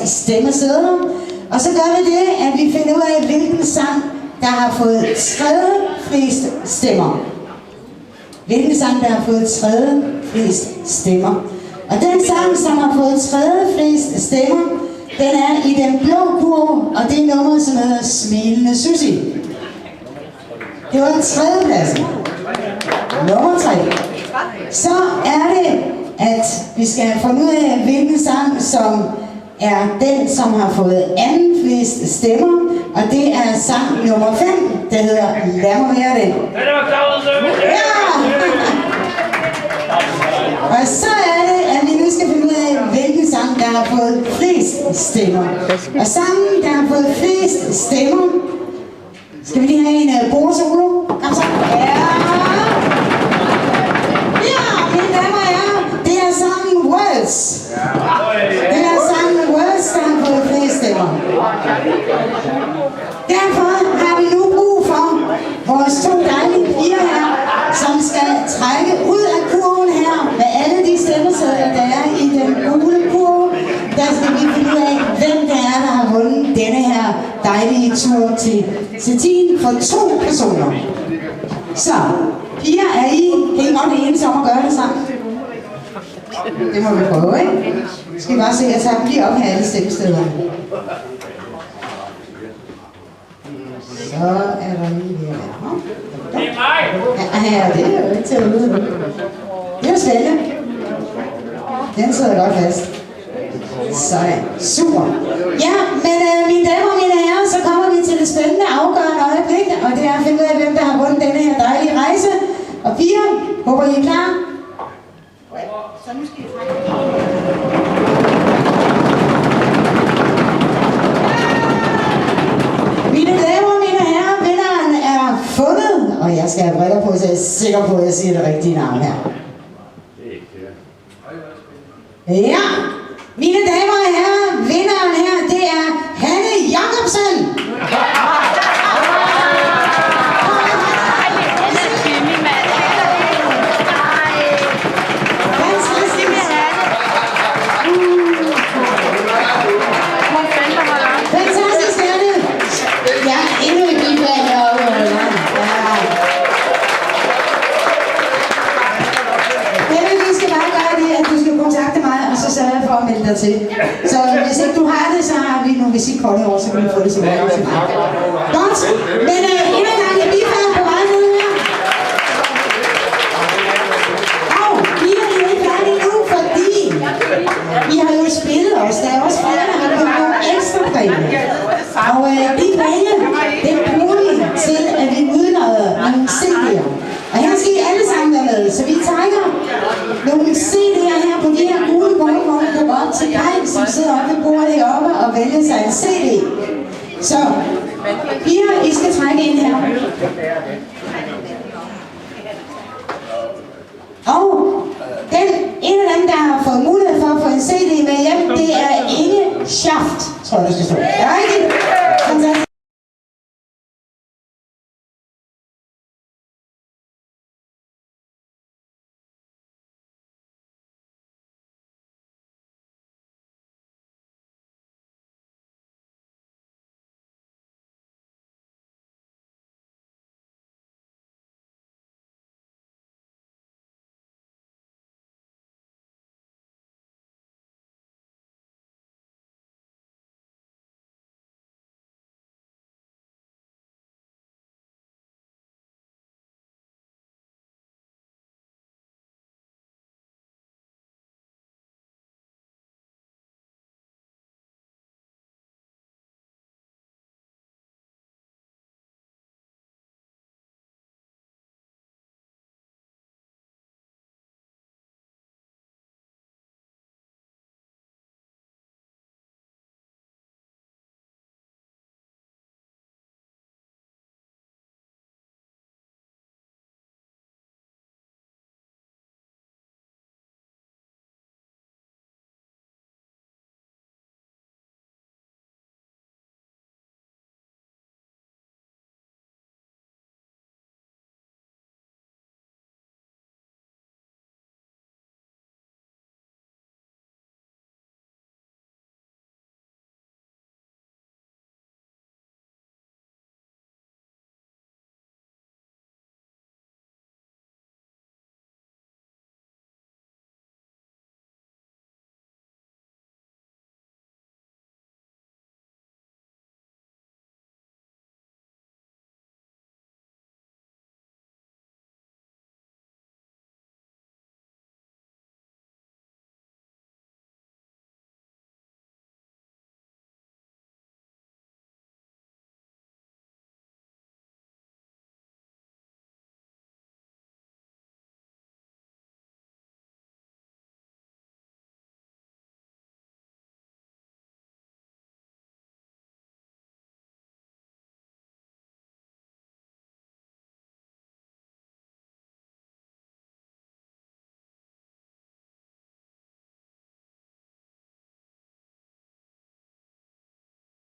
stemmesedler. Og så gør vi det, at vi finder ud af, hvilken sang, der har fået tredje flest stemmer. Hvilken sang, der har fået tredje flest stemmer. Og den sang, som har fået tredje flest stemmer, den er i den blå kurv, og det er nummeret, som hedder Smilende Susie. Det var tredjepladsen. Nummer 3. Så er det, at vi skal finde ud af, hvilken sang, som er den, som har fået anden flest stemmer, og det er sang nummer 5, der hedder Lad mig være den. Ja! Og så er det, at vi nu skal finde ud af, hvilken sang, der har fået flest stemmer. Og sangen, der har fået flest stemmer, skal vi lige have en bordsolo? Kom så. Ja! Ja, mine damer og herrer, det er sangen Words. Det er sangen Words, der har fået flest stemmer. Derfor har vi nu brug for vores 2 dejlige piger her, som skal trække ud af kurven her med alle de stemmesedler, der er i den gule kurve. Der skal vi finde ud af, hvem det er, der har vundet denne her dejlige tur til Stettin for 2 personer. Så, piger, er I helt godt enes om at gøre det sammen? Det må vi prøve, ikke? Skal vi bare se, at jeg tager lige op her alle stemmestederne. Så er der lige her. Det er mig! Ja, det er jo ikke til at vide. Det er Stelle. Den sidder godt fast. Sådan. Super. Ja, men mine damer og mine herrer, så kommer vi til det spændende afgørende øjeblik, og det er at finde ud af, hvem der har vundet denne her dejlige rejse. Og piger, håber I er klar? Så nu skal I trække. Mine damer og mine herrer, vinderen er fundet, og jeg skal have briller på, så jeg er sikker på, at jeg siger det rigtige navn her. Ja, mine damer og herrer, vinderen her, det er Hanne Jacobsen. Fantastisk, Hanne. Ja, endnu et bifald herovre. Hanne, vi skal bare gøre det, at du skal kontakte mig, og så sørger jeg for at melde dig til. Så hvis ikke du har det, så har vi nogle visitkort herovre, så kan du få det til mig. Godt, men endnu en gang et bifald på vej ned her. Og vi er jo ikke færdige nu, fordi vi har jo spillet os. Der er også flere, der har købt nogle ekstra præmier. Og de præmier, dem bruger vi til, at vi udlader nogle CD'er. Og her skal I alle sammen være med, så vi trækker nogle CD'er her på de her gule kort, hvor man kan gå op til Kai, som sidder oppe ved bordet heroppe og vælge sig en CD. Så, piger, I skal trække ind her. Og en af dem, der har fået mulighed for at få en CD med hjem, det er Inge Schaft, tror jeg, der skal stå. Ja, ikke?